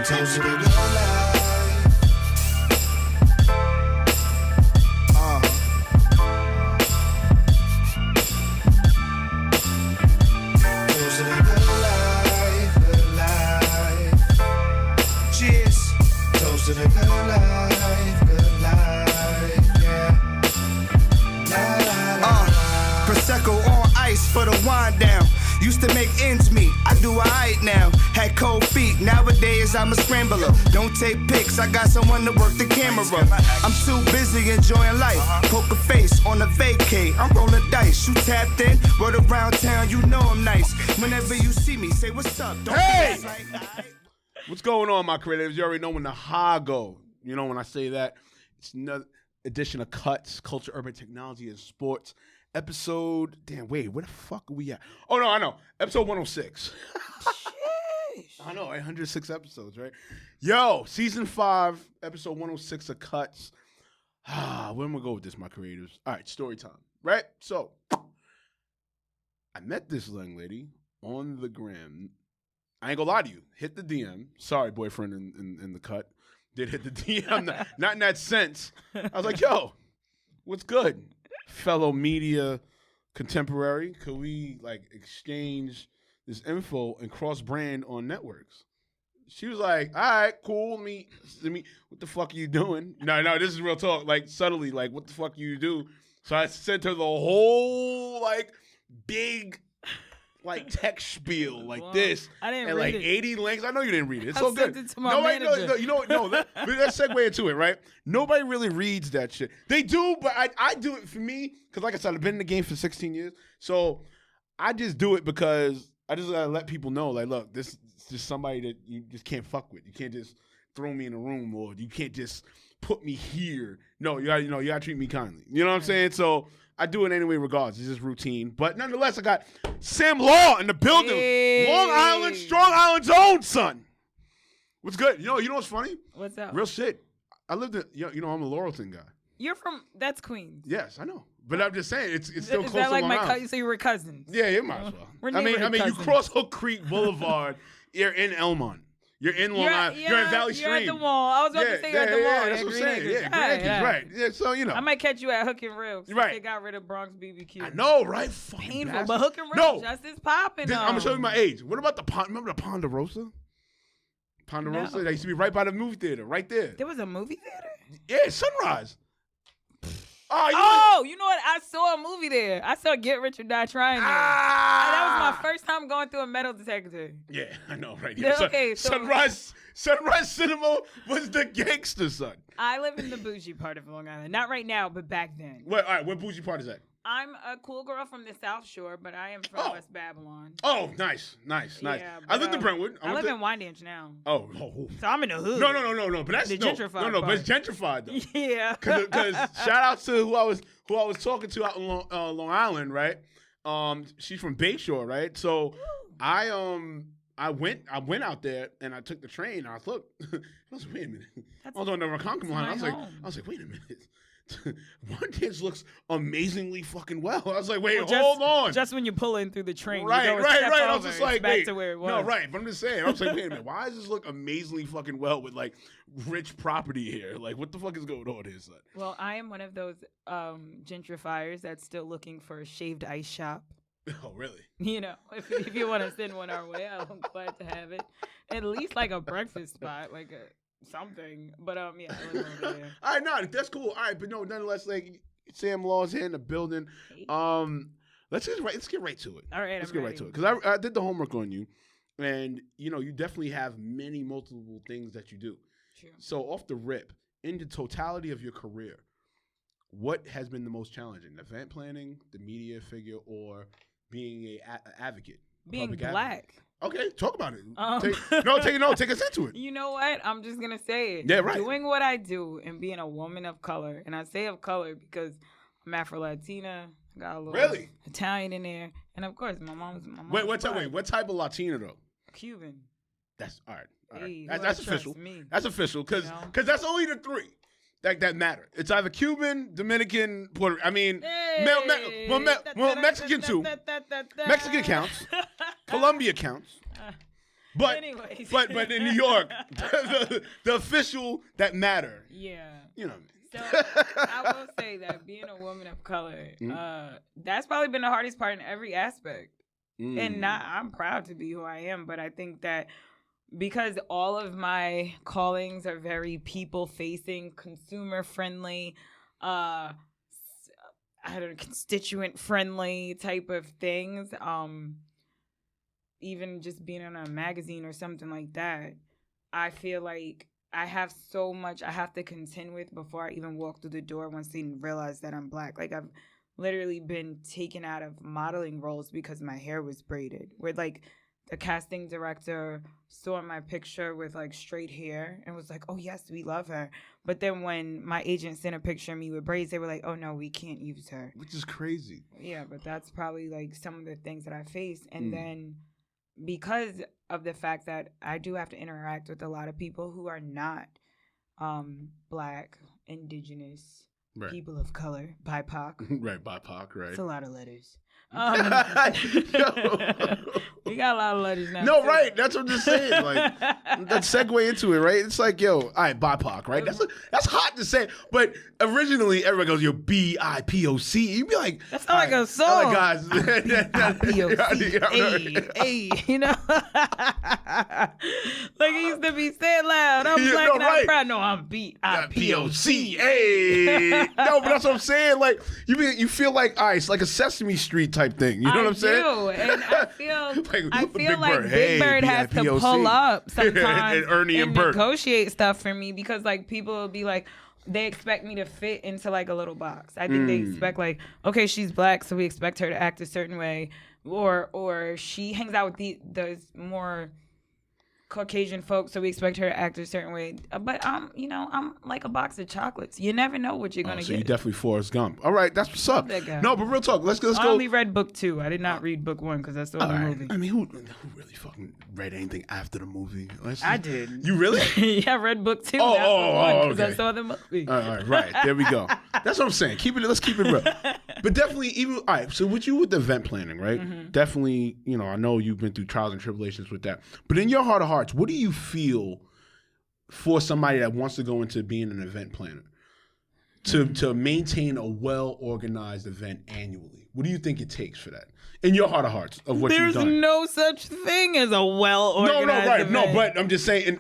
Toast to the good life. Toast to the good life, good life. Cheers. Toast to the good life, yeah. La, la, la. Prosecco on ice for the wind down. Used to make ends meet, I do alright now. Had cold feet, nowadays I'm a scrambler. Don't take pics, I got someone to work the camera. I'm too busy enjoying life. Poker face on a vacay, I'm rolling dice. You tapped in, rode around town, you know I'm nice. Whenever you see me, say what's up. Don't Hey! What's going on, my creatives? You already know when the ha go. You know when I say that. It's another edition of Cuts, Culture, Urban Technology, and Sports. Episode, damn, wait, where the fuck are we at? Oh, no, I know. Episode 106. I know, 106 episodes, right? Yo, season 5, episode 106 of Cuts. Where am I going to go with this, my creatives? All right, story time, right? So, I met this young lady on the gram. I ain't gonna lie to you. Hit the DM. Sorry, boyfriend in the cut. Did hit the DM. Not in that sense. I was like, yo, what's good? Fellow media contemporary, could we like exchange this info and cross brand on networks? She was like, all right, cool. Let me what the fuck are you doing? No, this is real talk. Like subtly, like, what the fuck you do? So I sent her the whole like big like text spiel like this. I didn't and read like it. 80 links. I know you didn't read it. It's I so sent good. it to my manager. Let's segue into it, right? Nobody really reads that shit. They do, but I do it for me because, like I said, I've been in the game for 16 years. So I just do it because I just gotta let people know, like, look, this is just somebody that you just can't fuck with. You can't just throw me in a room, or you can't just put me here. No, you gotta treat me kindly. You know what I'm saying? So I do it anyway, regardless. It's just routine. But nonetheless, I got Sam Law in the building. Hey. Long Island, Strong Island's own son. What's good? You know what's funny? What's up? Real shit. I lived in, I'm a Laurelton guy. You're from, that's Queens. Yes, I know. But I'm just saying, it's still Is close that to like Long my Island. cousin? So you were cousins? Yeah, you might as well. We're I mean, you cousins. cross Hook Creek Boulevard, you're in Elmont. You're in Long Island. You're in Valley Stream. You're at the mall. I was about to say you're at the mall. Yeah, that's what I'm saying. Yeah, Green Acres, right. Yeah, so, I might catch you at Hook and Rail. Right. They got rid of Bronx BBQ. I know, right? Fucking Painful, bastard. but Hook and Rail No. just is popping. I'm going to show you my age. What about the Remember the Ponderosa? Ponderosa? No. That used to be right by the movie theater, right there. There was a movie theater? Yeah, Sunrise. You know what? I saw a movie there. I saw Get Rich or Die Trying there. That was my first time going through a metal detector. Yeah, I know, right? Yeah, Yeah. okay, so- Sunrise Cinema was the gangster, son. I live in the bougie part of Long Island. Not right now, but back then. All right, what bougie part is that? I'm a cool girl from the South Shore, but I am from West Babylon. Oh, nice. Yeah, I lived in Brentwood. I live in Wyandanch now. Oh. So I'm in the hood. No. But that's The gentrified No, but part. it's gentrified though. Yeah. Because shout out to who I was talking to out in Long Island, right? She's from Bayshore, right? So I went out there and I took the train. And I was I was like, wait a minute. I was on the Ronkonkoma line. I was like, wait a minute. Wyandanch looks amazingly fucking well. I was like, wait, hold on. Just when you pull in through the train, Right. I was just like, back wait, to where it was. no, right. But I'm just saying. I was like, wait a minute. Why does this look amazingly fucking well with like rich property here? Like, what the fuck is going on here, son? Well, I am one of those gentrifiers that's still looking for a shaved ice shop. Oh, really? You know, if you want to send one our way, I'm glad to have it. At least like a breakfast spot, like something. But yeah, I live over there. All right, no, that's cool. All right, but no, nonetheless, like Sam Law's here in the building. Let's get right to it. All right, let's get right to it because I did the homework on you, and you definitely have multiple things that you do. True. So off the rip, in the totality of your career, what has been the most challenging? Event planning, the media figure, or being an advocate? Being Public black. Advocate? Okay, talk about it. Take us into it. You know what? I'm just going to say it. Yeah, right. Doing what I do and being a woman of color, and I say of color because I'm Afro-Latina, got a little Italian in there, and of course, my mom's What type of Latina, though? Cuban. That's all right. Hey, that's official. me? That's official because that's only the three that matter. It's either Cuban, Dominican, Puerto. I mean, Mexican too. Mexican counts. Colombia counts. But anyways. but in New York, the official that matter. Yeah. You know. So I will say that being a woman of color, that's probably been the hardest part in every aspect. And I'm proud to be who I am, but I think that because all of my callings are very people-facing, consumer-friendly, constituent-friendly type of things, even just being in a magazine or something like that, I feel like I have so much I have to contend with before I even walk through the door once they realize that I'm Black. Like, I've literally been taken out of modeling roles because my hair was braided. Where, like, the casting director saw my picture with, like, straight hair and was like, oh, yes, we love her. But then when my agent sent a picture of me with braids, they were like, oh, no, we can't use her. Which is crazy. Yeah, but that's probably, like, some of the things that I face. And then because of the fact that I do have to interact with a lot of people who are not Black, Indigenous, people of color, BIPOC. Right, BIPOC, right. It's a lot of letters. We got a lot of letters now. No, right. That's what I'm just saying. Like, that segue into it, right? It's like, yo, all right, BIPOC, right? That's hot to say. But originally, everybody goes, yo, BIPOC. You'd be like, that's not like a song. Like, guys. BIPOC. Hey, you know? Like, he used to be said loud. I'm Black and I'm proud. No, I'm BIPOC. Hey. No, but that's what I'm saying. Like, you feel like, all right, it's like a Sesame Street type thing. You know what I'm saying? I do. And I feel like Big Big Bird has to pull up sometimes and Ernie and Bert negotiate stuff for me because, like, people will be like, they expect me to fit into, like, a little box. I think they expect, like, okay, she's Black, so we expect her to act a certain way, or she hangs out with those more Caucasian folks, so we expect her to act a certain way. But I'm like a box of chocolates. You never know what you're gonna so get. You definitely Forrest Gump. All right, that's what's up. No, but real talk. Let's go. I only read book 2. I did not read book 1 because that's the only movie. I mean, who really fucking read anything after the movie? I did. You really? Yeah, I read book 2. Okay. I saw the movie. All right. There we go. That's what I'm saying. Let's keep it real. But definitely, all right. So with the event planning, right? Mm-hmm. Definitely, I know you've been through trials and tribulations with that. But in your heart of hearts, what do you feel for somebody that wants to go into being an event planner to maintain a well-organized event annually? What do you think it takes for that? In your heart of hearts of what you've done. There's no such thing as a well-organized event. No, but I'm just saying,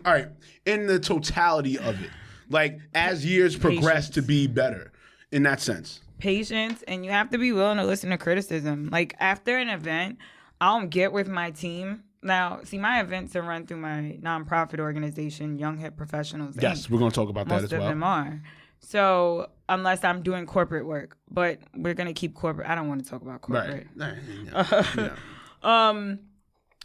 in the totality of it, like as years progress to be better in that sense. Patience, and you have to be willing to listen to criticism. Like, after an event, I'll get with my team. Now, see, my events are run through my nonprofit organization, Young Hip Professionals. Yes, we're going to talk about that as well. Most of them are. So, unless I'm doing corporate work, but we're going to keep corporate. I don't want to talk about corporate. Right.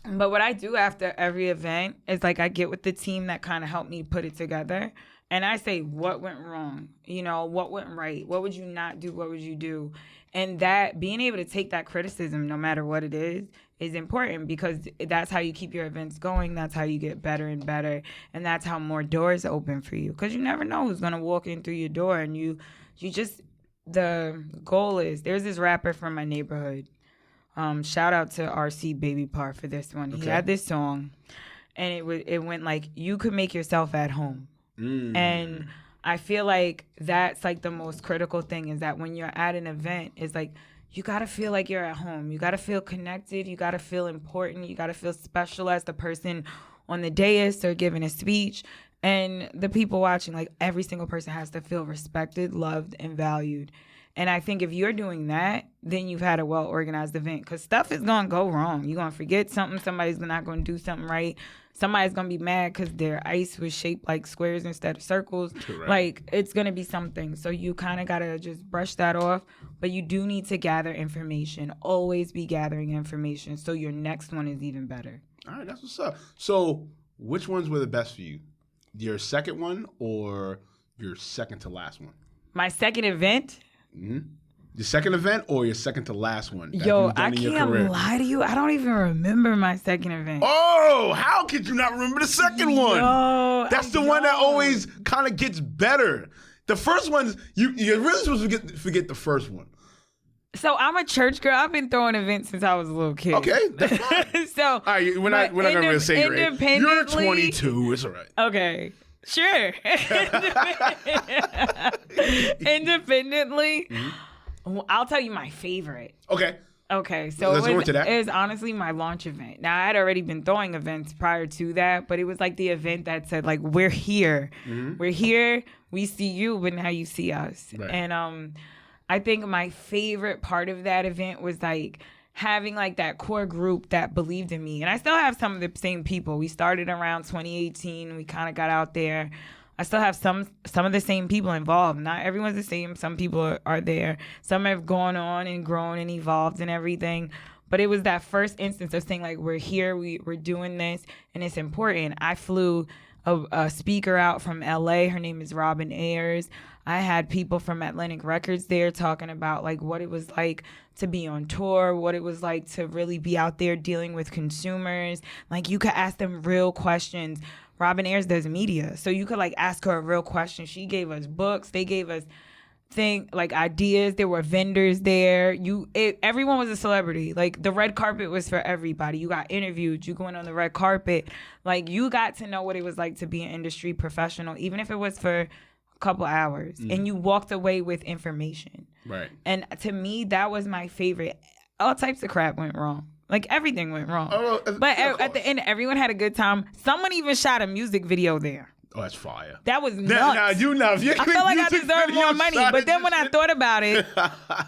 But what I do after every event is, like, I get with the team that kind of helped me put it together. And I say, what went wrong? What went right? What would you not do? What would you do? And that being able to take that criticism, no matter what it is important because that's how you keep your events going. That's how you get better and better. And that's how more doors open for you. Because you never know who's going to walk in through your door. And the goal is, there's this rapper from my neighborhood. Shout out to RC Baby Par for this one. Okay. He had this song. And it went like, you could make yourself at home. And I feel like that's like the most critical thing is that when you're at an event, it's like you got to feel like you're at home. You got to feel connected. You got to feel important. You got to feel special as the person on the dais or giving a speech. And the people watching, like every single person has to feel respected, loved, and valued. And I think if you're doing that, then you've had a well-organized event because stuff is going to go wrong. You're going to forget something. Somebody's not going to do something right. Somebody's going to be mad because their ice was shaped like squares instead of circles. Correct. Like, it's going to be something. So you kind of got to just brush that off. But you do need to gather information. Always be gathering information so your next one is even better. All right, that's what's up. So which ones were the best for you? Your second one or your second to last one? My second event? Mm-hmm. Your second event or your second to last one? Yo, I can't lie to you. I don't even remember my second event. Oh, how could you not remember the second one? That's the one that always kind of gets better. The first one's, you're really supposed to forget the first one. So I'm a church girl. I've been throwing events since I was a little kid. Okay, that's fine. So all right, we're not going to say your age. You're 22. It's all right. Okay. Sure. Independently, I'll tell you my favorite. Okay, so let's go into that. It was honestly my launch event. Now, I had already been throwing events prior to that, but it was like the event that said, like, we're here. We're here. We see you, but now you see us. Right. And I think my favorite part of that event was, like, having, like, that core group that believed in me. And I still have some of the same people. We started around 2018. We kind of got out there. I still have some of the same people involved. Not everyone's the same. Some people are there. Some have gone on and grown and evolved and everything. But it was that first instance of saying, like, we're here, we're doing this, and it's important. I flew a speaker out from LA. Her name is Robin Ayers. I had people from Atlantic Records there talking about, like, what it was like to be on tour, what it was like to really be out there dealing with consumers. Like, you could ask them real questions. Robin Ayers does media, so you could, like, ask her a real question. She gave us books. They gave us ideas. There were vendors there. Everyone was a celebrity. Like, the red carpet was for everybody. You got interviewed. You going on the red carpet. Like, you got to know what it was like to be an industry professional, even if it was for a couple hours. And you walked away with information. Right. And to me, that was my favorite. All types of crap went wrong. Like, everything went wrong. But at the end, everyone had a good time. Someone even shot a music video there. Oh, that's fire. That was nuts. Nah, you know. I felt like I deserved more money. But then when I thought about it,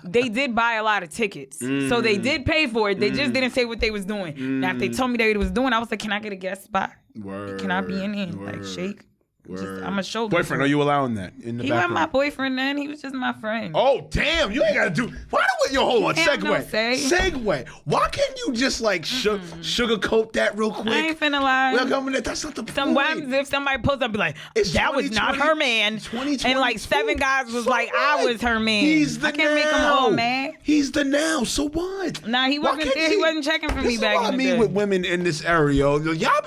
they did buy a lot of tickets. So they did pay for it. They just didn't say what they was doing. Now, if they told me they was doing, I was like, can I get a guest spot? Word. Can I be in here? Like, shake? I'm a shoulder. Boyfriend, are you allowing that in the background? He wasn't my boyfriend then. He was just my friend. Oh, damn. You ain't got to do... hold on. Segue. No Segue. Why can't you just, like, sugarcoat that real quick? I ain't finna lie. That's not the point. What happens if somebody pulls up and be like, that was not her man. And, like, 7 guys was like, I was her man. He's the now. I can't make them all mad. He's the now. So what? Nah, he wasn't there. He wasn't checking for me back in the day. This is what I mean with women in this area. Y'all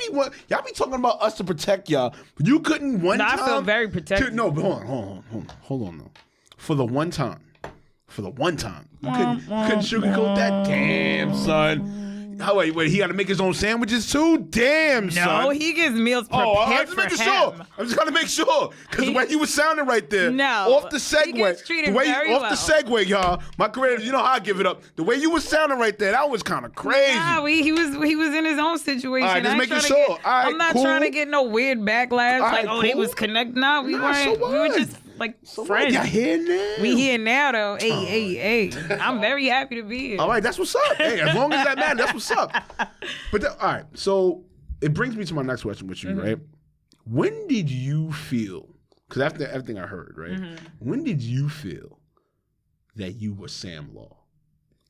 be talking about us to protect y'all. You couldn't one time... I feel very protected. No, but hold on though. For the one time, you couldn't sugarcoat that. Damn, son. Wait, he got to make his own sandwiches too? Damn, son. No, he gets meals prepared for him. Sure. I'm just trying to make sure. Because the way you was sounding right there. No. Off the segue. He gets treated very well. well. Off the segue, y'all. My career, you know how I give it up. The way you was sounding right there, that was kind of crazy. Nah, he was in his own situation. All right, just making sure. I'm not trying to get no weird backlash. He was connected. No, we weren't. We were just friends. Y'all here now? We here now, though. Hey. I'm very happy to be here. All right, that's what's up. Hey, as long as that matters, that's what's up. But all right, so it brings me to my next question with you, right? When did you feel, because after everything I heard, right? When did you feel that you were Sam Law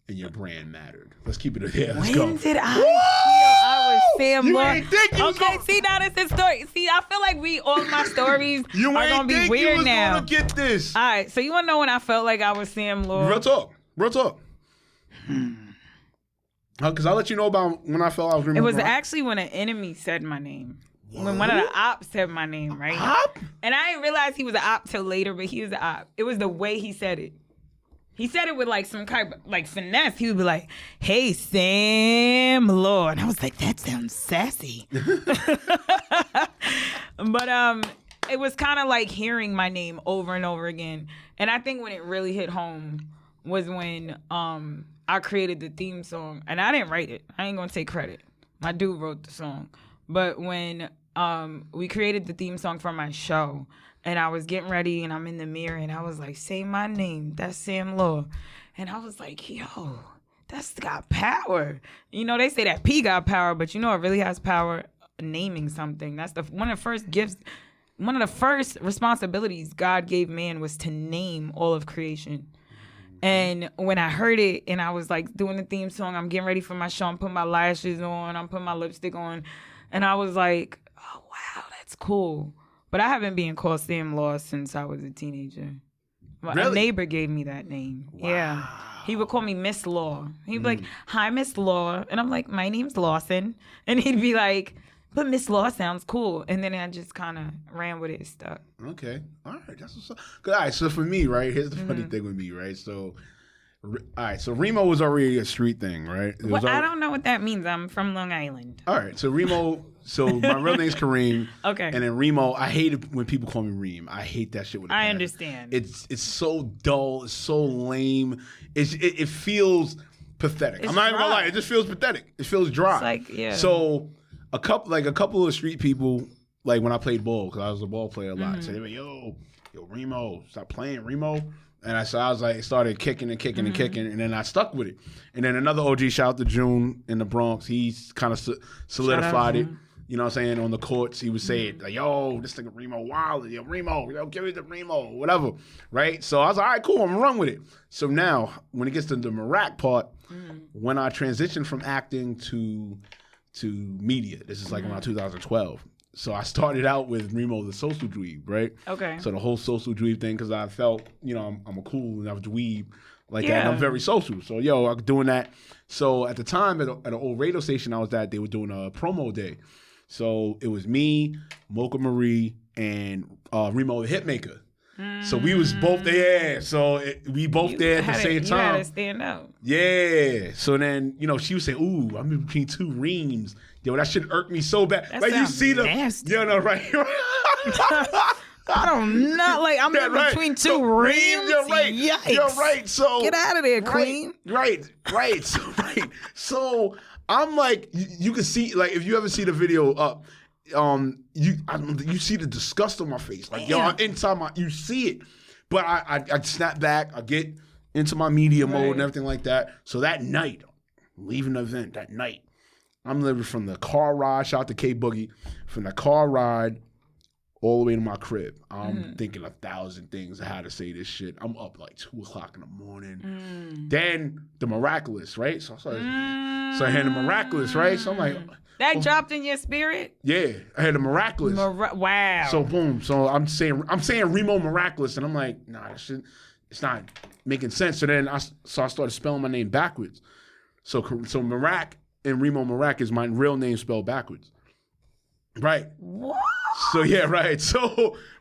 and your brand mattered? Let's keep it there. Let's go. When did I feel I was Sam Law? You ain't think you was gonna... see, now that's the story. See, I feel like all my stories are going to be weird you was now. Gonna get this. All right, so you want to know when I felt like I was Sam Law? Real talk. Because I'll let you know about when I felt I was Reemo. It was actually when an enemy said my name. What? When one of the ops said my name, right? Op? And I didn't realize he was an op till later, but he was an op. It was the way he said it. He said it with like some kind of like finesse. He would be like, "Hey, Sam Law," and I was like, "That sounds sassy." But it was kind of like hearing my name over and over again. And I think when it really hit home was when I created the theme song, and I didn't write it. I ain't gonna take credit. My dude wrote the song. But when we created the theme song for my show, and I was getting ready, and I'm in the mirror, and I was like, "Say my name. That's Sam Law." And I was like, "Yo, that's got power." You know, they say that P got power, but you know it really has power naming something. That's one of the first gifts. One of the first responsibilities God gave man was to name all of creation. And when I heard it and I was like doing the theme song, I'm getting ready for my show, I'm putting my lashes on, I'm putting my lipstick on, and I was like, oh, wow, that's cool. But I haven't been called Sam Law since I was a teenager. Really? A neighbor gave me that name. Wow. Yeah. He would call me Miss Law. He'd be like, "Hi, Miss Law." And I'm like, "My name's Lawson." And he'd be like, "But Miss Law sounds cool." And then I just kind of ran with it and stuck. Okay. All right. That's what's up. All right. So for me, right, here's the funny thing with me, right? So All right, so Reemo was already a street thing, right? I don't know what that means. I'm from Long Island. All right, so Reemo. So my real name's Kareem. Okay. And then Reemo, I hate it when people call me Reem. I hate that shit. I understand. It's so dull. It's so lame. It feels pathetic. I'm not even gonna lie. It just feels pathetic. It feels dry. It's like, yeah. So a couple of street people, like when I played ball, because I was a ball player a lot, said, yo, Reemo, stop playing, Reemo. And I was like, started kicking and kicking and kicking, and then I stuck with it. And then another OG, shout out to June in the Bronx, he's kind of solidified it. You know what I'm saying? On the courts, he would say it like, yo, this nigga Reemo wild, yo, Reemo, yo, give me the Reemo, whatever, right? So I was like, all right, cool, I'm gonna run with it. So now, when it gets to the Mirac part, when I transitioned from acting to media, this is like around 2012. So I started out with Reemo the social dweeb, right? Okay. So the whole social dweeb thing, because I felt, I'm a cool enough dweeb like that, and I'm very social. So, I'm doing that. So at the time, at an old radio station I was at, they were doing a promo day. So it was me, Mocha Marie, and Reemo the Hitmaker. So we was both there. So we both there at the same time. You had to stand out. Yeah. So then, she would say, ooh, I'm in between two reams. Yo, that shit irked me so bad. That sounds you see nasty. Right. I don't know. Like, I'm in between two reams. You're right. Yikes. You're right. So get out of there, queen. Right. So I'm like, you can see, like, if you ever see the video up, you see the disgust on my face. Like, inside you see it. But I snap back. I get into my media mode and everything like that. So that night, leaving the event that night, I'm living from the car ride, shout out to K Boogie, from the car ride all the way to my crib. I'm thinking 1,000 things of how to say this shit. I'm up like 2 o'clock in the morning. Then the miraculous, right? So I had the miraculous, right? So I'm like, that dropped in your spirit? Yeah, I had the miraculous. Wow. So boom. So I'm saying Reemo miraculous, and I'm like, nah, that shit, it's not making sense. So then I started spelling my name backwards. So Mirac and Reemo Mirac is my real name spelled backwards. Right. What? So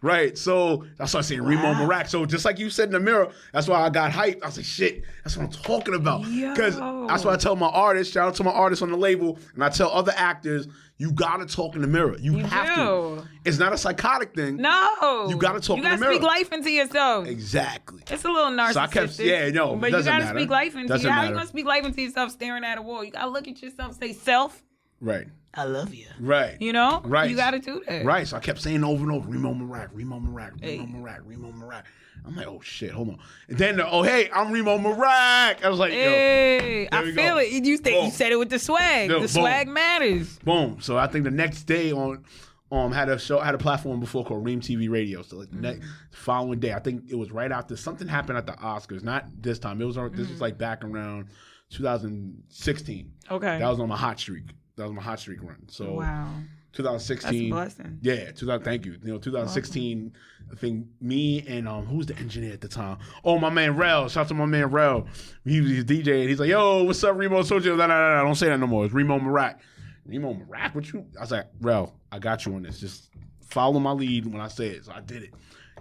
right. So that's why I say Reemo Mirac. So just like you said in the mirror, that's why I got hyped. I was like, shit, that's what I'm talking about. Because that's why I tell my artists, shout out to my artists on the label, and I tell other actors, you gotta talk in the mirror. You have to. It's not a psychotic thing. No. You gotta talk in the mirror. You gotta speak life into yourself. Exactly. It's a little narcissistic. So but you gotta speak life into you. How you gonna speak life into yourself staring at a wall? You gotta look at yourself, say self. Right. I love you. Right. Right. You got to do that. Right. So I kept saying over and over, Reemo Mirac, Reemo Mirac, Reemo Mirac, Reemo Mirac. I'm like, oh shit, hold on. And then, hey, I'm Reemo Mirac. I was like, hey, I feel it. You said it with the swag. The swag matters. Boom. So I think the next day had a platform before called Reem TV Radio. So like the next following day, I think it was right after something happened at the Oscars. Not this time. This was like back around 2016. Okay. That was on my hot streak. That was my hot streak run. So wow. 2016. That's a blessing. Yeah, thank you. 2016, I think me and who's the engineer at the time? Oh, my man Rel. Shout out to my man Rel. He was DJ and he's like, yo, what's up, Reemo? Told you, no, don't say that no more. It's Reemo Mirac. Reemo Mirac? What you? I was like, Rel, I got you on this. Just follow my lead when I say it. So I did it.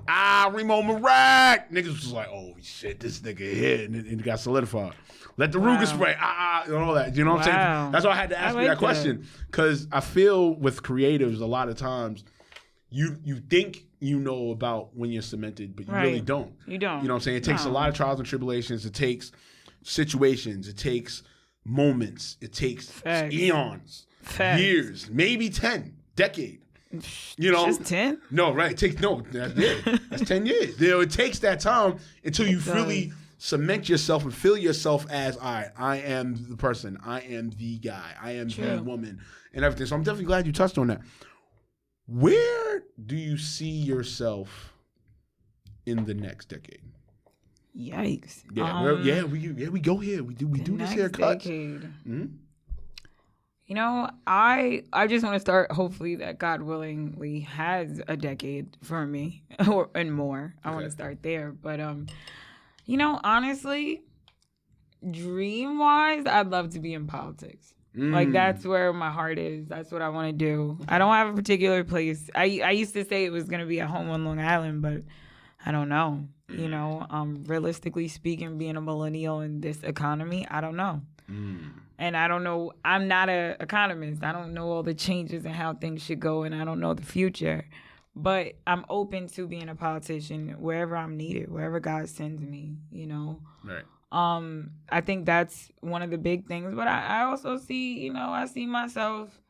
Reemo Mirac. Niggas was like, oh shit, this nigga here, and it got solidified. Let the Ruger spray, and all that. You know what I'm saying? That's why I had to ask you that question. Because I feel with creatives, a lot of times, you think you know about when you're cemented, but you really don't. You don't. You know what I'm saying? It takes a lot of trials and tribulations. It takes situations. It takes moments. It takes eons, years, maybe 10, decade. Just 10? No, right. That's 10 years. It takes that time until you really cement yourself and feel yourself as, all right, I am the person, I am the guy, I am the woman, and everything. So I'm definitely glad you touched on that. Where do you see yourself in the next decade? Yikes. We go here. We do this here. Decade. Mm-hmm. I just want to start, hopefully that God willingly has a decade for me and more. I want to start there. But, honestly, dream-wise, I'd love to be in politics. Like, that's where my heart is. That's what I want to do. I don't have a particular place. I used to say it was going to be at home on Long Island, but I don't know. You know, realistically speaking, being a millennial in this economy, I don't know. And I don't know. I'm not an economist. I don't know all the changes and how things should go, and I don't know the future. But I'm open to being a politician wherever I'm needed, wherever God sends me, you know. Right. I think that's one of the big things. But I also see, you know, I see myself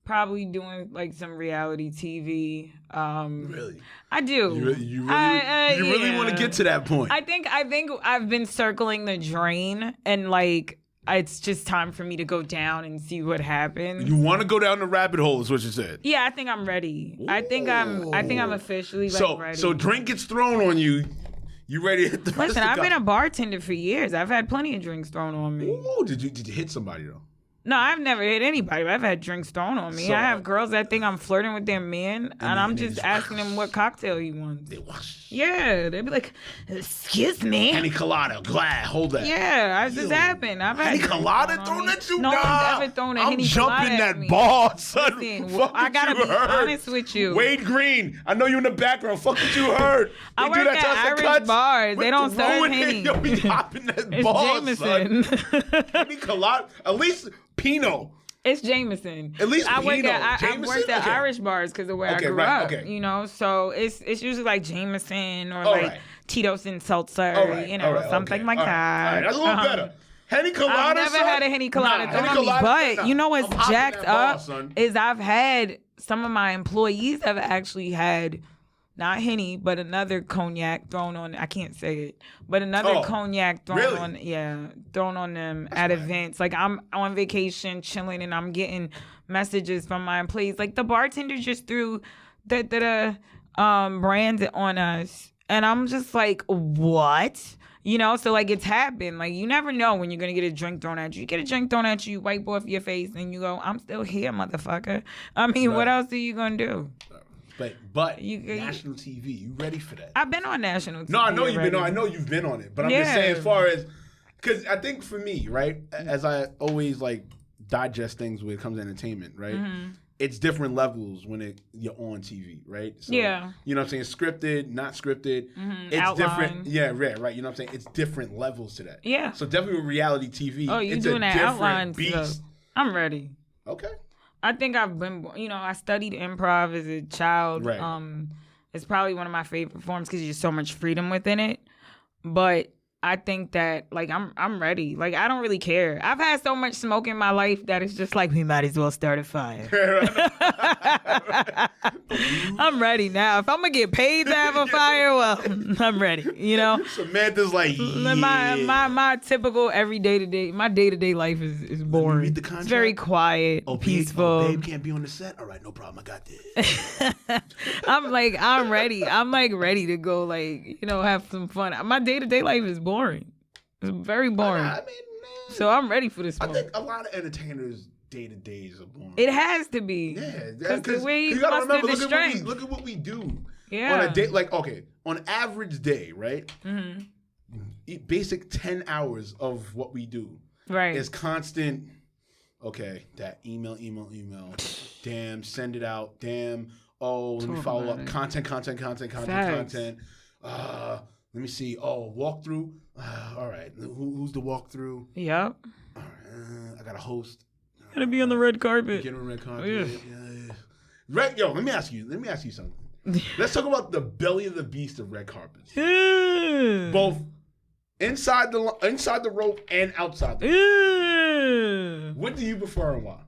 probably doing like some reality TV. Really? I do. You really want to get to that point? I think I've been circling the drain, and like it's just time for me to go down and see what happens. You want to go down the rabbit hole, is what you said. Yeah, I think I'm ready. Ooh. I think I'm officially ready. So drink gets thrown on you. You ready to hit the Listen, I've been a bartender for years. I've had plenty of drinks thrown on me. Ooh, did you hit somebody though? No, I've never hit anybody. But I've had drinks thrown on me. I have girls that think I'm flirting with their man, and I'm just asking them what cocktail he wants. Yeah, they'd be like, "Excuse me." Henny colada, glad, hold that. Yeah, I just happened. I've had Henny colada thrown at you. No one's ever thrown a Henny colada at me. I'm jumping that ball, son. Listen, I gotta be honest with you. Wade Green, I know you in the background. Fuck what you heard. I work at Irish bars. They don't serve Henny. Yo, we hopping that ball, Jameson. Son. Henny colada, at least Pinot. It's Jameson. At least I worked Jameson? at Irish bars because of where I grew up. You know, so it's usually like Jameson or Tito's and seltzer, something like that. All right, that's a little better. Henny colada. I've never had a Henny colada thrown on me, but you know what's jacked up is I've had some of my employees have actually had. Not Henny, but another cognac thrown on. I can't say it, but another cognac thrown on. Yeah, thrown on them at events. Like I'm on vacation, chilling, and I'm getting messages from my employees. Like the bartender just threw the brand on us, and I'm just like, what? You know, so like it's happened. Like you never know when you're gonna get a drink thrown at you. You get a drink thrown at you, wipe off your face, and you go, I'm still here, motherfucker. I mean, what else are you gonna do? But national TV, you ready for that? I've been on national TV. No, I know you've been on. I know you've been on it. But I'm just saying, as far as, because I think for me, right, as I always like digest things when it comes to entertainment, right, it's different levels when you're on TV, right? So, you know what I'm saying? Scripted, not scripted. It's outline. Different. Yeah, right. You know what I'm saying? It's different levels to that. Yeah. So definitely with reality TV, oh, you it's doing a that different outline beast. Stuff. I'm ready. Okay. I think I've been, I studied improv as a child. Right. It's probably one of my favorite forms because there's so much freedom within it. But I think that, like, I'm ready. Like, I don't really care. I've had so much smoke in my life that it's just like, we might as well start a fire. I'm ready now. If I'm going to get paid to have a fire, well, I'm ready, you know? Samantha's like, yeah. My typical my day-to-day life is boring. Read the contract? It's very quiet, peaceful. Babe can't be on the set? All right, no problem. I got this. I'm ready. I'm like ready to go, like, have some fun. My day-to-day life is boring. It's very boring. I mean, man, so I'm ready for this one. I think a lot of entertainers' day-to-days are boring. It has to be. Yeah. Because you gotta remember, strength. look at what we do. Yeah. On a day, like, okay, on average day, right? Basic 10 hours of what we do. Right. Is constant, okay, that email. Damn, send it out. Damn, let me follow up. Content. Let me see. Oh, walkthrough. All right. Who's the walkthrough? Yep. All right. I got a host. Gotta be on the red carpet. Get on the red carpet. Yeah. Yo, let me ask you something. Let's talk about the belly of the beast of red carpets. Both inside the rope and outside the rope. What do you prefer and why?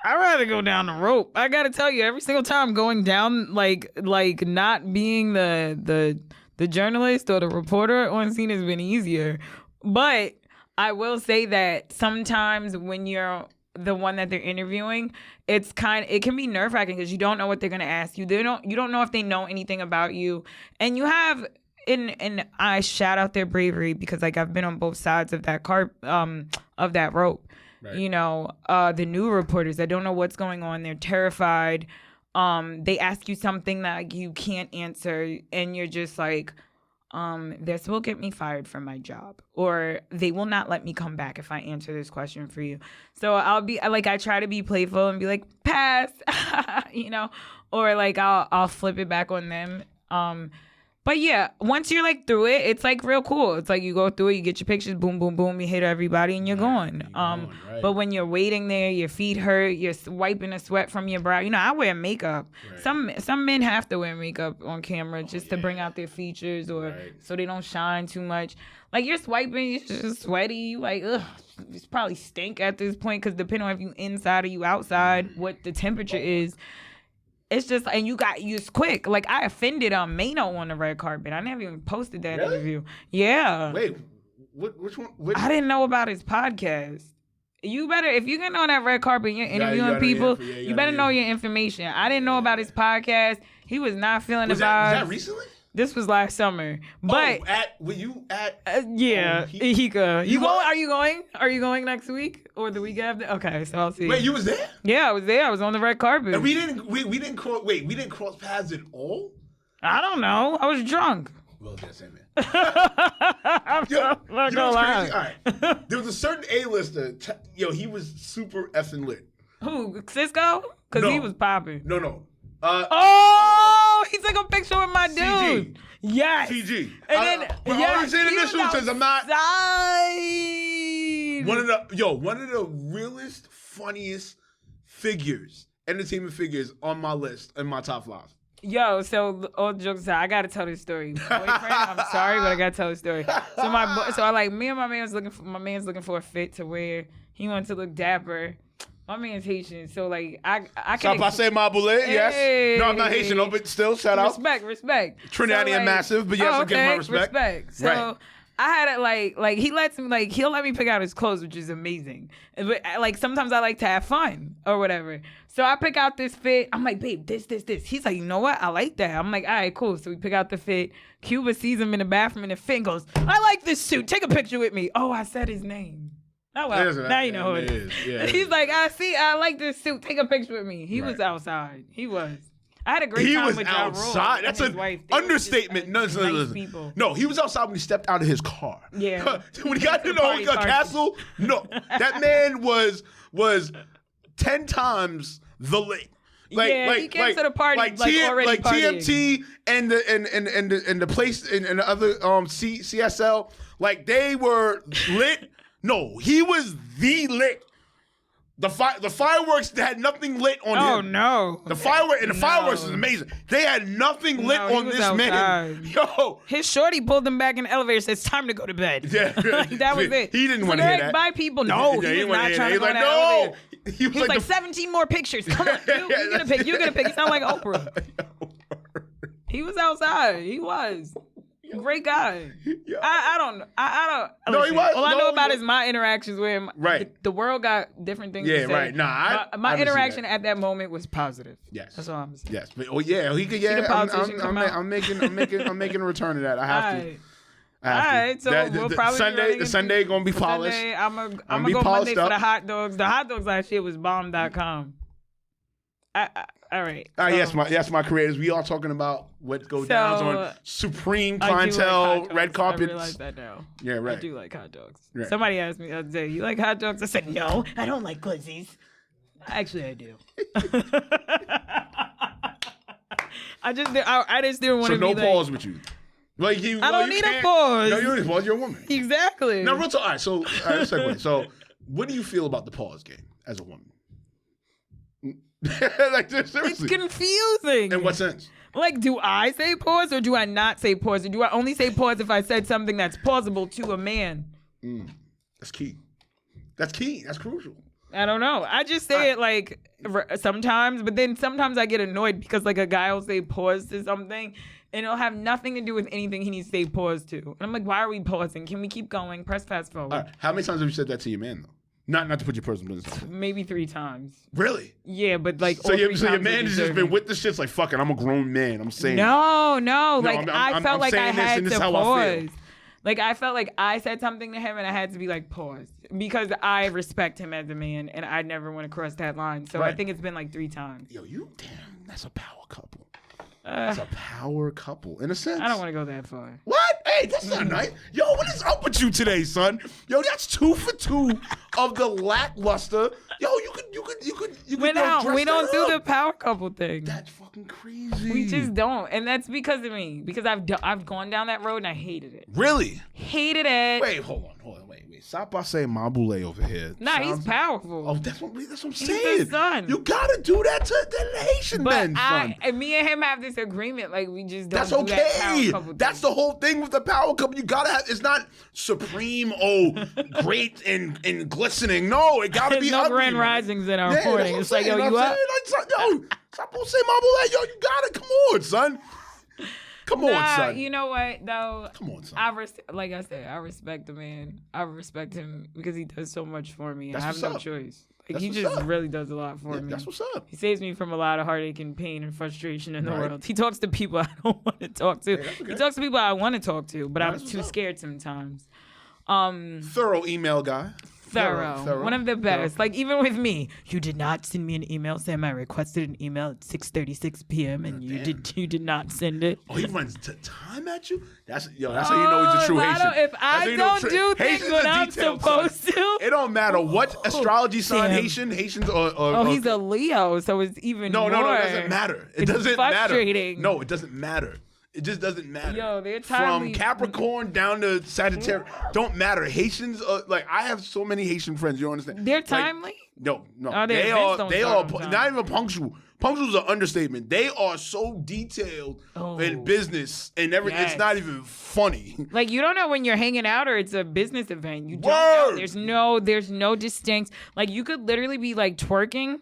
I'd rather go down the rope. I gotta tell you, every single time going down, like not being the journalist or the reporter on scene has been easier. But I will say that sometimes when you're the one that they're interviewing, it can be nerve-wracking because you don't know what they're gonna ask you. You don't know if they know anything about you, and you have. And I shout out their bravery because like I've been on both sides of that of that rope. Right. The new reporters that don't know what's going on, they're terrified. They ask you something that you can't answer, and you're just like, this will get me fired from my job, or they will not let me come back if I answer this question for you. So I'll be like, I try to be playful and be like, pass, or like I'll flip it back on them. But yeah, once you're like through it, it's like real cool. It's like you go through it, you get your pictures, boom, boom, boom, you hit everybody and you're going. Right. But when you're waiting there, your feet hurt, you're wiping the sweat from your brow. You know, I wear makeup. Right. Some men have to wear makeup on camera just to bring out their features or so they don't shine too much. Like you're swiping, you're just sweaty. You like, ugh, it's probably stink at this point because depending on if you inside or you outside, what the temperature is. It's just, and you used quick. Like, I offended Mano on the red carpet. I never even posted that interview. Yeah. Wait, which one? I didn't know about his podcast. You better, if you're getting on that red carpet and you're interviewing people, you better know your information. I didn't know about his podcast. He was not feeling the vibes. Was that recently? This was last summer. But were you at? Yeah, Hika. You going? Are you going? Are you going next week or the week after? Okay, so I'll see. Wait, you was there? Yeah, I was there. I was on the red carpet. And we didn't cross paths at all? I don't know. I was drunk. Well, that's it, man. I'm not gonna lie. All right. There was a certain A-lister. He was super effing lit. Who? Cisco? Because he was popping. No. He took a picture with my dude. CG. Yes. CG. And then I'm saying initials because I'm not. One of the realest, funniest figures, entertainment figures on my list in my top 5. Yo, so all jokes aside, I gotta tell this story. Boyfriend, I'm sorry, but I gotta tell this story. So me and my man's looking for a fit to wear. He wanted to look dapper. My man's Haitian, so like I can. So I say my bullet, yes. Hey. No, I'm not Haitian, no, but still, shout out. Respect. Trinidadian massive, but yes, I give my respect. So I had it like he lets me he'll let me pick out his clothes, which is amazing. But like sometimes I like to have fun or whatever. So I pick out this fit. I'm like, babe, this. He's like, you know what? I like that. I'm like, all right, cool. So we pick out the fit. Cuba sees him in the bathroom in the fit and goes, I like this suit. Take a picture with me. Oh, I said his name. Oh, well, now you know who it is. Yeah, he's like, I like this suit. Take a picture with me. He was outside. He was. I had a great time with Ja Rule. He was outside. That's an understatement. No, he was outside when he stepped out of his car. Yeah. When he got to the castle, no. That man was 10 times the lit. He came to the party already TMT and the place and the other CSL, like they were lit. No, he was the lit. The fireworks had nothing lit on him. Oh no! The fireworks is amazing. They had nothing lit on this man. Yo, his shorty pulled him back in the elevator. Said, "It's time to go to bed." Yeah, that was it. He didn't want to hear that. Bye, people. No, he was not trying to go in the elevator. He was like 17 more pictures. Come on, you get a pic. You get a pic. He sound like Oprah. He was outside. He was. Great guy. Yeah. I don't. No, he was. All I know about is my interactions with him. Right. The world got different things to say. Yeah, right. Nah, my interaction at that moment was positive. Yes. That's all I'm saying. Yes. But, he could. Yeah. I'm making a return to that. I have to. All right, so we'll probably Sunday gonna be polished. I'm gonna go Monday for the hot dogs. The hot dogs last year was bomb.com. All right. Yes, my creators. We are talking about what goes down on Supreme Clientele, red carpets. I realize that now. Yeah, right. I do like hot dogs. Right. Somebody asked me the other day, you like hot dogs? I said, no, I don't like glizzies. Actually, I do. I just didn't want to be So no pause with you. I don't need a pause. No, you don't need a pause. You're a woman. Exactly. Now, real talk. All right, segue. So, what do you feel about the pause game as a woman? Seriously. It's confusing. In what sense? Like, do I say pause or do I not say pause? Or do I only say pause if I said something that's plausible to a man? That's key. That's crucial. I don't know. I just say it sometimes, but then sometimes I get annoyed because a guy will say pause to something and it'll have nothing to do with anything he needs to say pause to. And I'm like, why are we pausing? Can we keep going? Press fast forward. All right. How many times have you said that to your man, though? Not to put your personal business on. Maybe 3 times. Really? Yeah, but So your man has just been with the shit like, fuck it, I'm a grown man. I'm saying No. I felt like I had to pause. I felt like I said something to him and I had to be like, pause. Because I respect him as a man and I never want to cross that line. So I think it's been 3 times. Yo, that's a power couple. That's a power couple, in a sense. I don't want to go that far. What? Hey, that's not nice. Yo, what is up with you today, son? Yo, that's 2 for 2 of the lackluster. Yo, you could. We don't do the power couple thing. That's fucking fucking crazy. We just don't, and that's because of me. Because I've gone down that road and I hated it. Really? Hated it. Wait, hold on. Wait. Stop by saying Mabule over here. Nah, he's powerful. Oh, that's what I'm He's saying. the son. You gotta do that to the Haitian men, son. And me and him have this agreement, like we just don't That's do okay. that power couple That's thing. the whole thing with the power couple. You gotta have. It's not supreme. Great and glistening. No, it gotta be no ugly. grand risings in our morning. It's like, yo, you up? Stop saying Mabule. Yo, you got it. Come on, son. Come on, son. You know what though? Come on, son. Like I said, I respect the man. I respect him because he does so much for me. That's I have what's no up. choice. Like That's he what's just up. really does a lot for me. That's what's up. He saves me from a lot of heartache and pain and frustration in the Right. world. He talks to people I don't want to talk to. that's okay. He talks to people I want to talk to, but I'm That's what's too up. scared sometimes. Thorough email guy. Thorough. One of the best. Like even with me, you did not send me an email, Sam. I requested an email at 6:36 p.m. and you did not send it. Oh, he runs time at you. That's how you know he's a true Haitian. If That's how I you know don't true- do things Haitians when are I'm detailed, son. supposed to. It don't matter what astrology sign Sam. Haitians Oh, he's a Leo, so it's even more. No, it doesn't matter. It It's doesn't frustrating. matter. No, it doesn't matter. It just doesn't matter. Yo, they're From timely. Capricorn down to Sagittarius, don't matter. Haitians, like I have so many Haitian friends. You don't understand? They're Like, timely? no. Oh, their They events are. don't They start are on time. not even punctual. Punctual is an understatement. They are so detailed in business and everything. Yes. It's not even funny. Like you don't know when you're hanging out or it's a business event. You don't Word. know. There's no distinct. Like you could literally be like twerking,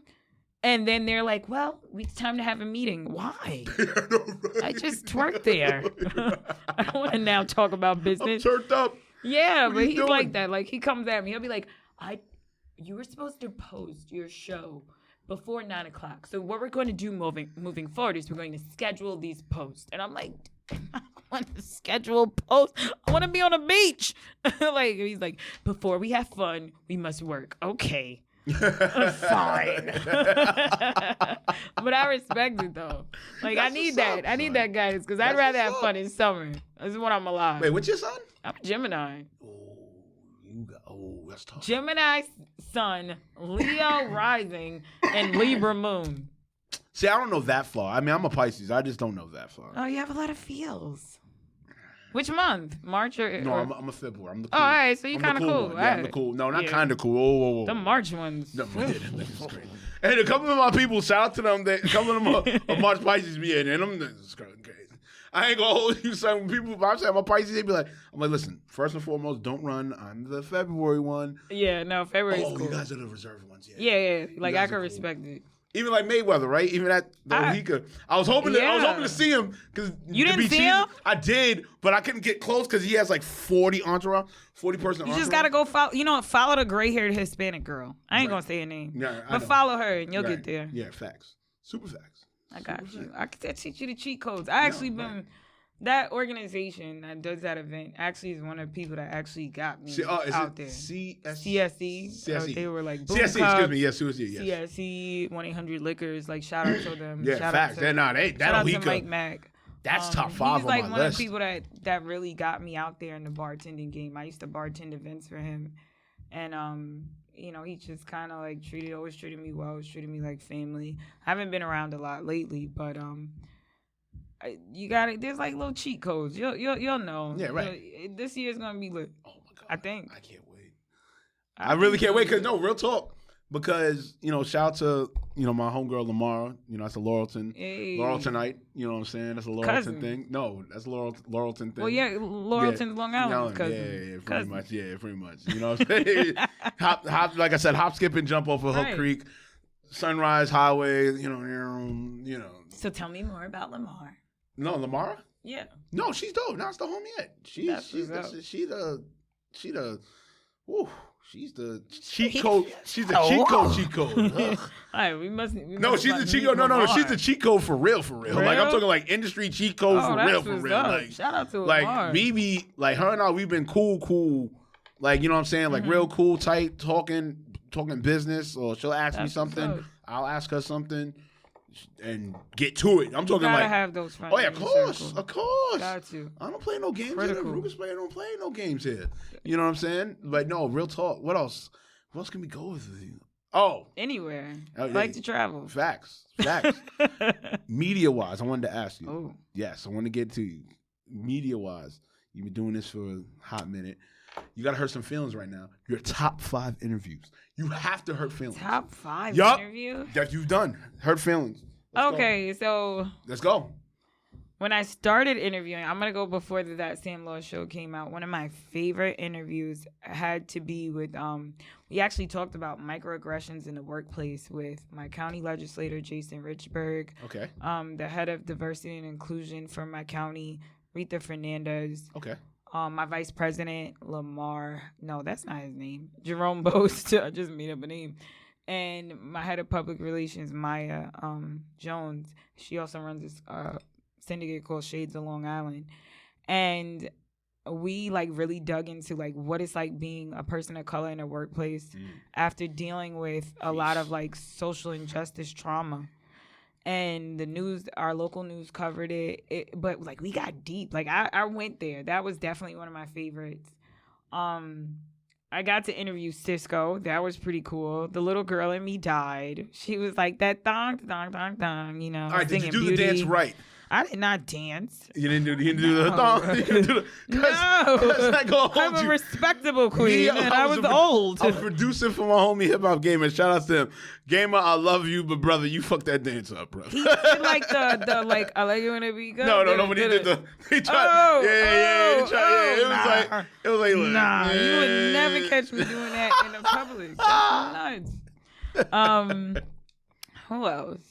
and then they're like, "Well, it's time to have a meeting." Why? I just twerked there. I don't want to now talk about I'm business. turned up. Yeah, What but are you he's doing? like that. Like he comes at me. He'll be like, you were supposed to post your show before 9:00. So what we're going to do moving forward is we're going to schedule these posts." And I'm like, I want to schedule posts. I want to be on a beach. Like he's like, before we have fun, we must work. Okay. Fine. But I respect it though. Like I That's need what's that. up, I need son. that guidance because I'd That's rather what's have up. fun in summer. This is when I'm alive. Wait, what's your son? I'm a Gemini. That's tough. Gemini sun, Leo rising, and Libra moon. See, I don't know that far. I mean, I'm a Pisces. I just don't know that far. Oh, you have a lot of feels. Which month? March or? No, or I'm a February. I'm the Oh, cool. all right, so you I'm the kinda cool. one. Yeah, I'm the Alright. cool. No, not Yeah. kind of cool. Whoa. the March ones. No, yeah, that's great. And a couple of my people, shout out to them. A couple of them are March Pisces be in, and I'm just crazy. I ain't gonna hold you. Some people, if I'm saying I'm a Pisces, they be like, I'm like, listen, first and foremost, don't run. I'm the February one. Yeah, no, February's Oh, cool. you guys are the reserved ones. Yeah. Like You I guys can are cool. respect it. Even like Mayweather, right? Even at the Ohika. I was hoping to see him because You didn't see him? I did, but I couldn't get close because he has like 40 entourage, 40 person You entourage. just gotta go follow. You know, follow the gray-haired Hispanic girl. I ain't gonna say her name, Yeah, I but know. follow her and you'll Right. get there. Yeah, facts. Super facts. I got Super you. facts. I can teach you the cheat codes. I actually been that organization that does that event actually is one of the people that actually got me Is out it there. CSE? CSE. They were like boom CSE, Cup, excuse me. Yes, CSE. Yes. CSE 1-800 Liquors. Like shout out to them. Yeah, shout facts. Out to, That shout out to Ohika. Mike Mack. That's top 5 He's like on my one list. of the people that really got me out there in the bartending game. I used to bartend events for him, and you know, he just kind of like always treated me well, always treated me like family. I haven't been around a lot lately, but you got it. There's like little cheat codes. You'll know. Yeah, right. This year's gonna be lit. Oh my god. I think. I can't wait. I really can't wait because no, real talk. Because, you know, shout out to, you know, my homegirl Lamar. You know, that's a Laurelton. Hey. Laureltonite. You know what I'm saying? That's a Laurelton Cousin. thing. No, that's a Laurelton thing. Well, yeah, Laurelton's Long Island cousin. Yeah, pretty Cousin. much. Yeah, pretty much. You know what I'm saying? hop, like I said, hop, skip, and jump off of Hook Right. Creek, Sunrise Highway. You know. So tell me more about Lamar. No, Lamar. Yeah. No, she's dope. Not the homie yet. That's what's up. She's the cheat code. She's the cheat code. Cheat code. Ugh. All right, we must No, she's the cheat code. No, she's the cheat code for real. Like I'm real? talking like industry cheat code for that's real. what's up. Like, Shout out to like Lamar. we like her and I. We've been cool. Like you know what I'm saying. Like real cool, tight, talking business. Or she'll ask me That's something. what's up. I'll ask her something, and get to it. I'm talking Gotta like. have those friends. Oh yeah, in of your course, circle. of course. Got to. I don't play no games Critical. here. Ruckus player don't play no games here. You know what I'm saying? But no, real talk. What else? What else can we go with? Oh. Anywhere. Oh, I yeah. like to travel. Facts. Media-wise, I wanted to ask you. Oh. Yes, I want to get to you. Media-wise, you've been doing this for a hot minute. You got to hurt some feelings right now. Your top 5 interviews. You have to hurt feelings. Top 5 yup. interviews? That you've done. Hurt feelings. So Let's go. when I started interviewing, I'm going to go before That Sam Lawson show came out. One of my favorite interviews had to be with, we actually talked about microaggressions in the workplace with my county legislator, Jason Richburg. Okay. The head of diversity and inclusion for my county, Rita Fernandez. Okay. My vice president, that's not his name. Jerome Boast. I just made up a name. And my head of public relations, Maya Jones. She also runs this syndicate called Shades of Long Island. And we really dug into what it's like being a person of color in a workplace after dealing with a lot of social injustice trauma. And the news, our local news covered it, but we got deep. I went there. That was definitely one of my favorites. I got to interview Cisco. That was pretty cool. The little girl in me died. She was like that thong, thong, thong, thong, you know. All right, did you do Beauty. the dance right? I did not dance. You didn't do the thong? You didn't do the, No. I'm a respectable queen, and I was old. I was producing for my homie Hip Hop Gamer. Shout out to him. Gamer, I love you, but brother, you fucked that dance up, bro. He did the I like it when it be good. No, when he did he tried. It was like, nah, you would never catch me doing that in the public. That's nuts. Who else?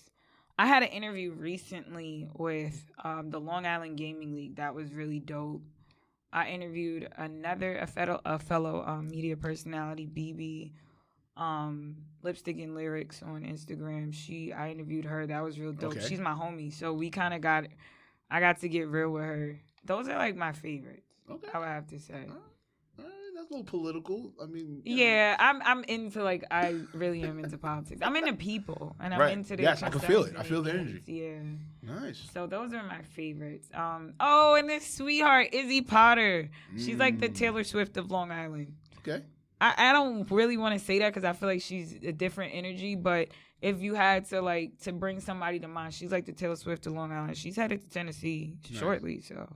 I had an interview recently with the Long Island Gaming League. That was really dope. I interviewed a fellow media personality, BB, Lipstick and Lyrics on Instagram. I interviewed her. That was real dope. Okay. She's my homie, so we kind of I got to get real with her. Those are my favorites. Okay. I would have to say. That's a little political. I mean, yeah, I'm into I really am into politics. I'm into people, and I'm into their Yes, I can feel it. I feel the energy. Yeah. Nice. So those are my favorites. And this sweetheart Izzy Potter. She's like the Taylor Swift of Long Island. Okay. I don't really want to say that because I feel like she's a different energy, but if you had to to bring somebody to mind, she's like the Taylor Swift of Long Island. She's headed to Tennessee shortly, so.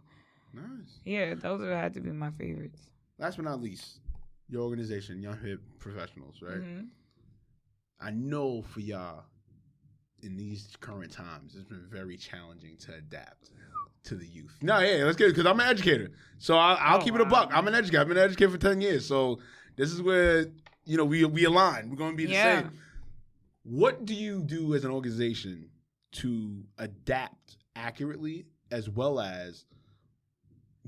Nice. Yeah, those had to be my favorites. Last but not least, your organization, Young Hip Professionals, right? Mm-hmm. I know for y'all, in these current times, it's been very challenging to adapt to the youth. No, yeah, let's get it, because I'm an educator. So I'll keep it a buck. I'm an educator. I've been an educator for 10 years. So this is where, we align. We're going to be the same. What do you do as an organization to adapt accurately as well as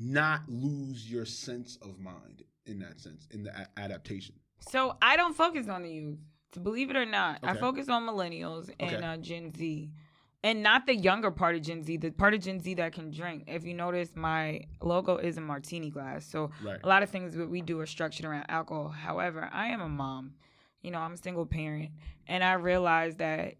not lose your sense of mind in that sense, in the adaptation? So I don't focus on the youth, to believe it or not. Okay. I focus on millennials and Gen Z, and not the younger part of Gen Z, the part of Gen Z that can drink. If you notice, my logo is a martini glass. So a lot of things that we do are structured around alcohol. However, I am a mom. I'm a single parent, and I realize that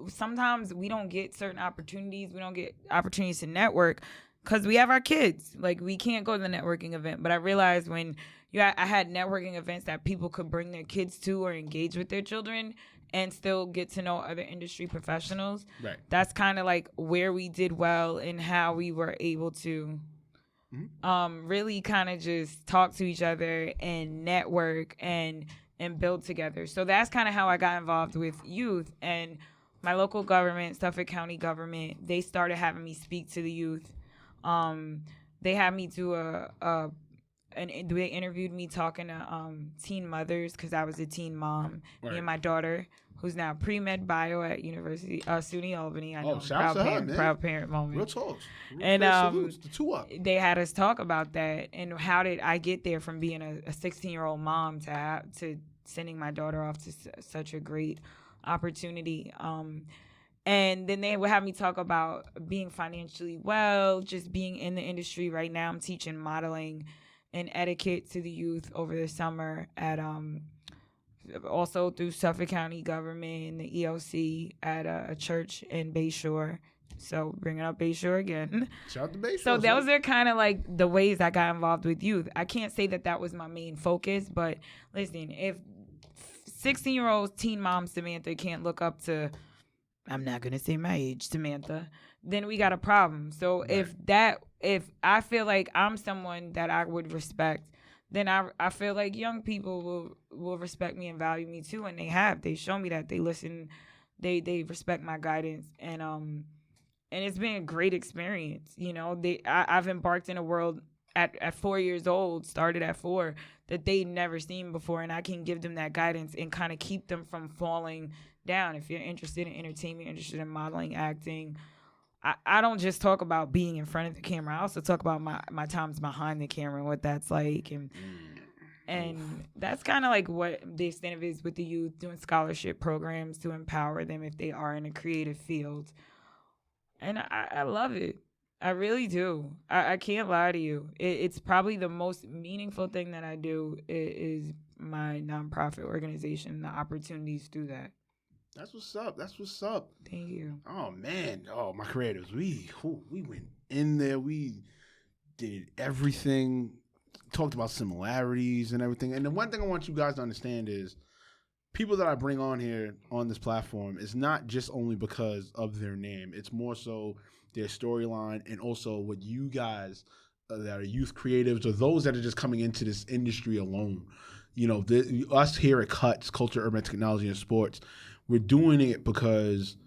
sometimes we don't get certain opportunities. We don't get opportunities to network because we have our kids. We can't go to the networking event. But I realized when I had networking events that people could bring their kids to or engage with their children and still get to know other industry professionals. Right. That's kind of where we did well and how we were able to really kind of just talk to each other and network and build together. So that's kind of how I got involved with youth. And my local government, Suffolk County government, they started having me speak to the youth. They had me do they interviewed me talking to teen mothers because I was a teen mom. Right. Me and my daughter, who's now pre-med bio at University SUNY Albany. I know, proud parent moment. Real talks. And salutes, the two up. They had us talk about that and how did I get there from being a 16-year-old mom to sending my daughter off to such a great opportunity. And then they would have me talk about being financially well, just being in the industry right now. I'm teaching modeling and etiquette to the youth over the summer at also through Suffolk County government and the ELC at a church in Bayshore. So bringing up Bayshore again. Shout out to Bayshore. So those are kind of the ways I got involved with youth. I can't say that was my main focus, but listen, if 16-year-old teen mom Samantha can't look up to, I'm not going to say my age, Samantha, then we got a problem. So if I feel like I'm someone that I would respect, then I feel like young people will respect me and value me too. And they show me that. They listen, they respect my guidance. And it's been a great experience. You know, I've embarked in a world at 4 years old, started at 4, that they'd never seen before. And I can give them that guidance and kind of keep them from falling down. If you're interested in entertainment, interested in modeling, acting, I don't just talk about being in front of the camera. I also talk about my times behind the camera and what that's like. And that's kind of like what the extent of it is with the youth, doing scholarship programs to empower them if they are in a creative field. And I love it. I really do. I can't lie to you. It's probably the most meaningful thing that I do is my nonprofit organization, the opportunities through that. That's what's up. That's what's up. Thank you. Oh, man. Oh, my creatives. We went in there. We did everything. Talked about similarities and everything. And the one thing I want you guys to understand is people that I bring on here on this platform is not just only because of their name. It's more so their storyline and also what you guys that are youth creatives or those that are just coming into this industry alone. You know, us here at C.U.T.S, Culture, Urban Technology, and Sports, we're doing it because,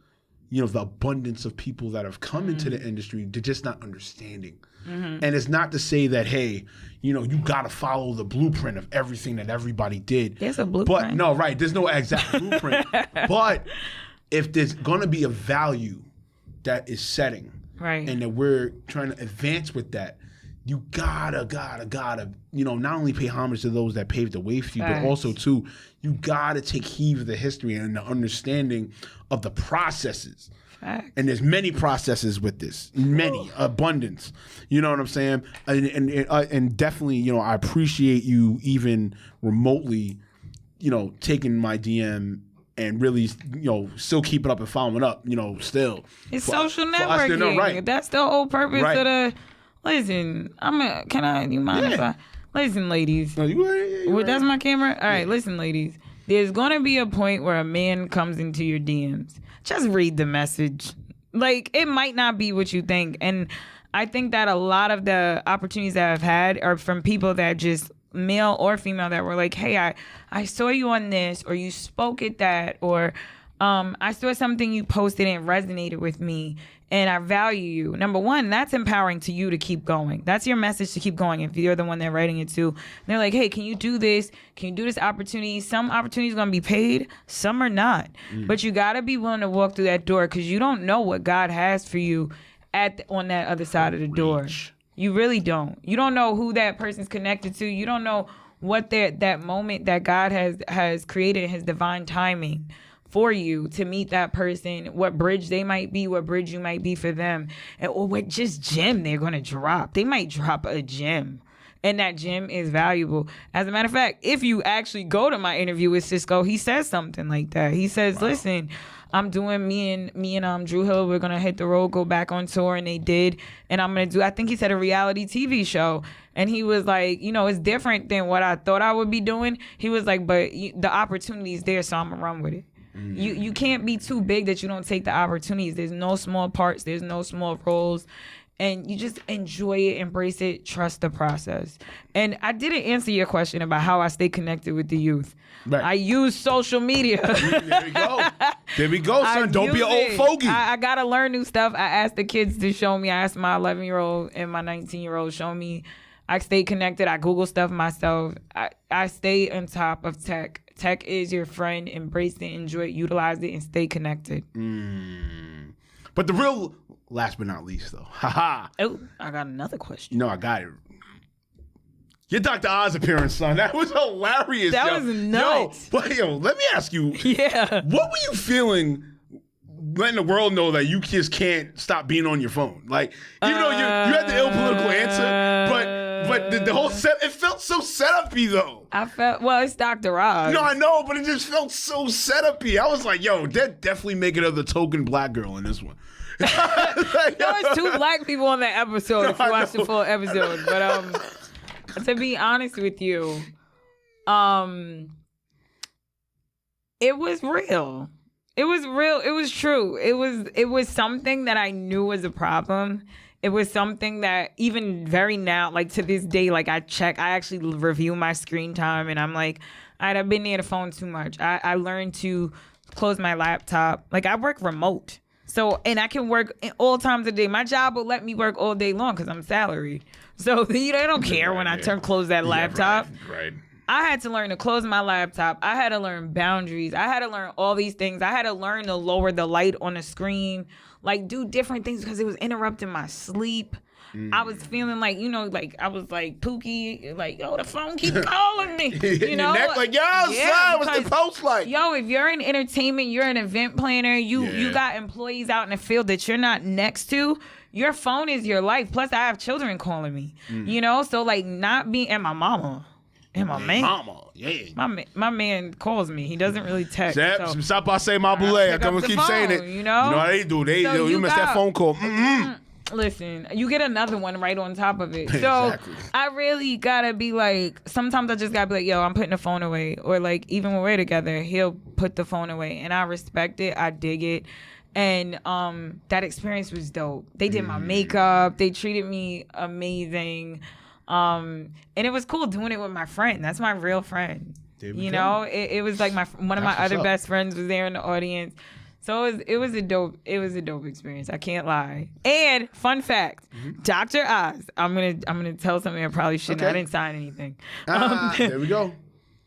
you know, the abundance of people that have come into the industry, they're just not understanding. And it's not to say that, hey, you know, you got to follow the blueprint of everything that everybody did. There's a blueprint. But no, right. There's no exact blueprint. But if there's going to be a value that is setting, right, and that we're trying to advance with that, you gotta, you know, not only pay homage to those that paved the way for you, but also too, you gotta take heed of the history and the understanding of the processes. And there's many processes with this, abundance. You know what I'm saying? And definitely, you know, I appreciate you even remotely, you know, taking my DM and really, you know, still keeping up and following up, you know, still. It's social networking. Right. That's the whole purpose of the. Listen, you mind if I listen, ladies? No, that's my camera. All right, listen, ladies. There's gonna be a point where a man comes into your DMs. Just read the message. Like, it might not be what you think, and I think that a lot of the opportunities that I've had are from people that just male or female that were like, "Hey, I saw you on this, or you spoke at that, or I saw something you posted and it resonated with me." And I value you. Number one, that's empowering to you to keep going. That's your message to keep going if you're the one they're writing it to. And they're like, hey, can you do this? Can you do this opportunity? Some opportunities are going to be paid. Some are not. But you got to be willing to walk through that door because you don't know what God has for you on that other side of the door. You really don't. You don't know who that person's connected to. You don't know what that moment that God has created in his divine timing for you to meet that person, what bridge they might be, what bridge you might be for them, or what just gem they're going to drop. They might drop a gem, and that gem is valuable. As a matter of fact, if you actually go to my interview with Cisco, he says something like that. He says, listen, I'm doing me and Drew Hill, we're going to hit the road, go back on tour, and they did. And I'm going to do, I think he said a reality TV show. And he was like, you know, it's different than what I thought I would be doing. He was like, but the opportunity is there, so I'm going to run with it. You can't be too big that you don't take the opportunities. There's no small parts. There's no small roles. And you just enjoy it, embrace it, trust the process. And I didn't answer your question about how I stay connected with the youth. Right. I use social media. There we go. There we go, son. Don't be an old fogey. I got to learn new stuff. I asked the kids to show me. I asked my 11-year-old and my 19-year-old show me. I stay connected. I Google stuff myself. I stay on top of tech. Tech is your friend. Embrace it, enjoy it, utilize it, and stay connected. But the real last but not least, though. Oh, I got another question. No, I got it. Your Dr. Oz appearance, son. That was hilarious. That was nuts. Let me ask you. Yeah. What were you feeling letting the world know that you just can't stop being on your phone? Like, even though you had the ill political answer, but the whole set, it felt so set-up-y, though. It's Dr. Oz. No, I know, but it just felt so set-up-y. I was like, yo, they're definitely making her the token black girl in this one. There was 2 black people on that episode if you watch the full episode. But to be honest with you, It was real. It was real. It was true. It was something that I knew was a problem. It was something that even very now, like to this day, like I actually review my screen time, and I'm like, I've been near the phone too much. I learned to close my laptop. Like I work remote. So, and I can work all times of the day. My job will let me work all day long because I'm salaried. So they don't care when I close that laptop. Right. I had to learn to close my laptop. I had to learn boundaries. I had to learn all these things. I had to learn to lower the light on the screen, like do different things because it was interrupting my sleep. I was feeling like, like I was like Pookie, like, yo, the phone keep calling me. You know? Neck, like, yo, son, what's the post like? Yo, if you're in entertainment, you're an event planner, you got employees out in the field that you're not next to, your phone is your life. Plus, I have children calling me, So, like, not being, and my mama. And my man. Mama, yeah. My man calls me. He doesn't really text. Stop by say my boule. I come and keep saying it. You know how they do. You miss that phone call. Listen, you get another one right on top of it. So Exactly. I really gotta be like, sometimes I just gotta be like, yo, I'm putting the phone away. Or like, even when we're together, he'll put the phone away. And I respect it. I dig it. And that experience was dope. They did my makeup. They treated me amazing. And it was cool doing it with my friend. That's my real friend. It was like one of my other best friends was there in the audience. So it was a dope experience. I can't lie. And fun fact, Dr. Oz. I'm gonna tell something I probably shouldn't. Okay. I didn't sign anything. There we go.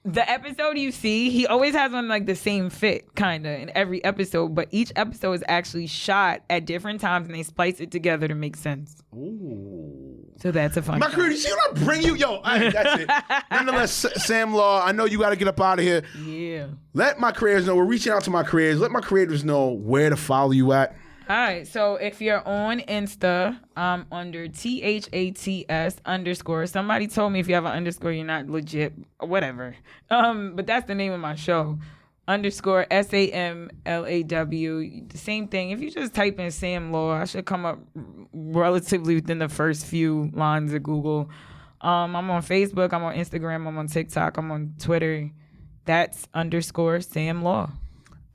The episode you see, he always has on like the same fit, kind of, in every episode. But each episode is actually shot at different times, and they splice it together to make sense. Ooh. So that's a fun. My crew, you see what I bring you? Yo, that's it. Nonetheless, Sam Law, I know you got to get up out of here. Yeah. Let my creators know. We're reaching out to my creators. Let my creators know where to follow you at. All right. So if you're on Insta, under THATS _. Somebody told me if you have an underscore, you're not legit. Whatever. But that's the name of my show. _SAMLAW. The same thing. If you just type in Sam Law, I should come up relatively within the first few lines of Google. I'm on Facebook. I'm on Instagram. I'm on TikTok. I'm on Twitter. That's _Sam Law.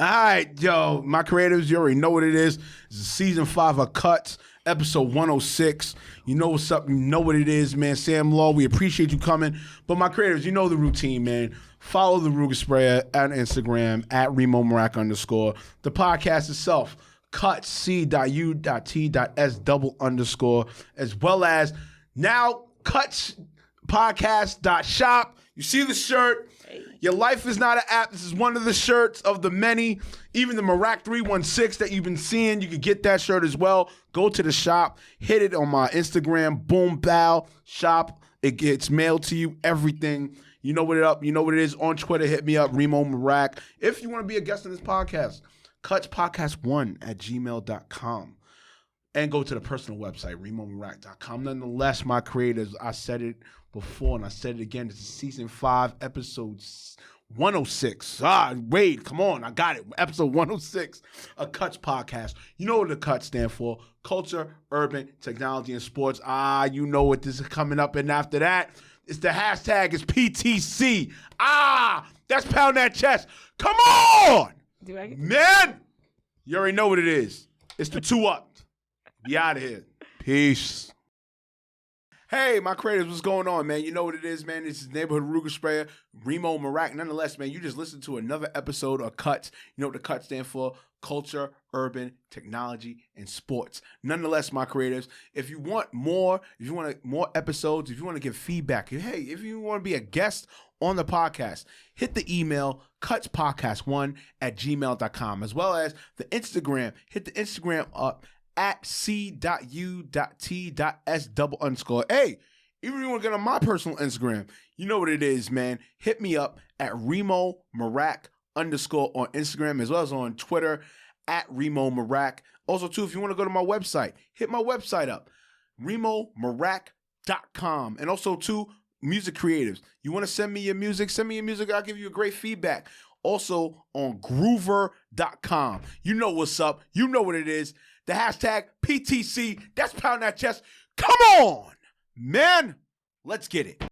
All right, yo, my creatives, you already know what it is. It's season 5 of C.U.T.S, episode 106. You know what's up. You know what it is, man. Sam Law, we appreciate you coming. But my creatives, you know the routine, man. Follow the Ruger Sprayer at Instagram, at Reemo and _. The podcast itself, C.U.T.S, C.U.T.S _, as well as now C.U.T.S podcast.shop. You see the shirt. Your life is not an app. This is one of the shirts of the many. Even the Marac 316 that you've been seeing, you can get that shirt as well. Go to the shop. Hit it on my Instagram. Boom, bow, shop. It gets mailed to you. Everything. You know what it is. On Twitter, hit me up, Reemo Marac. If you want to be a guest on this podcast, cutspodcast1@gmail.com. And go to the personal website, ReemoMarac.com. Nonetheless, my creators, I said it before and I said it again. This is season 5, episode 106. Wait, come on. I got it. Episode 106 of C.U.T.S podcast. You know what the C.U.T stand for. Culture, Urban, Technology, and Sports. You know what this is coming up. And after that, it's the hashtag is PTC. That's pound that chest. Come on. Man. You already know what it is. It's the 2 Up. Be out of here. Peace. Hey, my creators, what's going on, man? You know what it is, man. This is Neighborhood Ruger Sprayer, Reemo Marac. Nonetheless, man, you just listened to another episode of C.U.T.S. You know what the C.U.T stand for? Culture, Urban, Technology, and Sports. Nonetheless, my creators, if you want more, if you want more episodes, if you want to give feedback, hey, if you want to be a guest on the podcast, hit the email, cutspodcast1@gmail.com, as well as the Instagram. Hit the Instagram up at C.U.T.S _. Hey, even if you want to get on my personal Instagram, you know what it is, man. Hit me up at Reemo Marac _ on Instagram, as well as on Twitter at Reemo Marac. Also, too, if you want to go to my website, hit my website up, ReemoMarac.com. And also, too, music creatives. You want to send me your music? Send me your music. I'll give you a great feedback. Also on Groover.com. You know what's up. You know what it is. The hashtag PTC. That's pound that chest. Come on, man. Let's get it.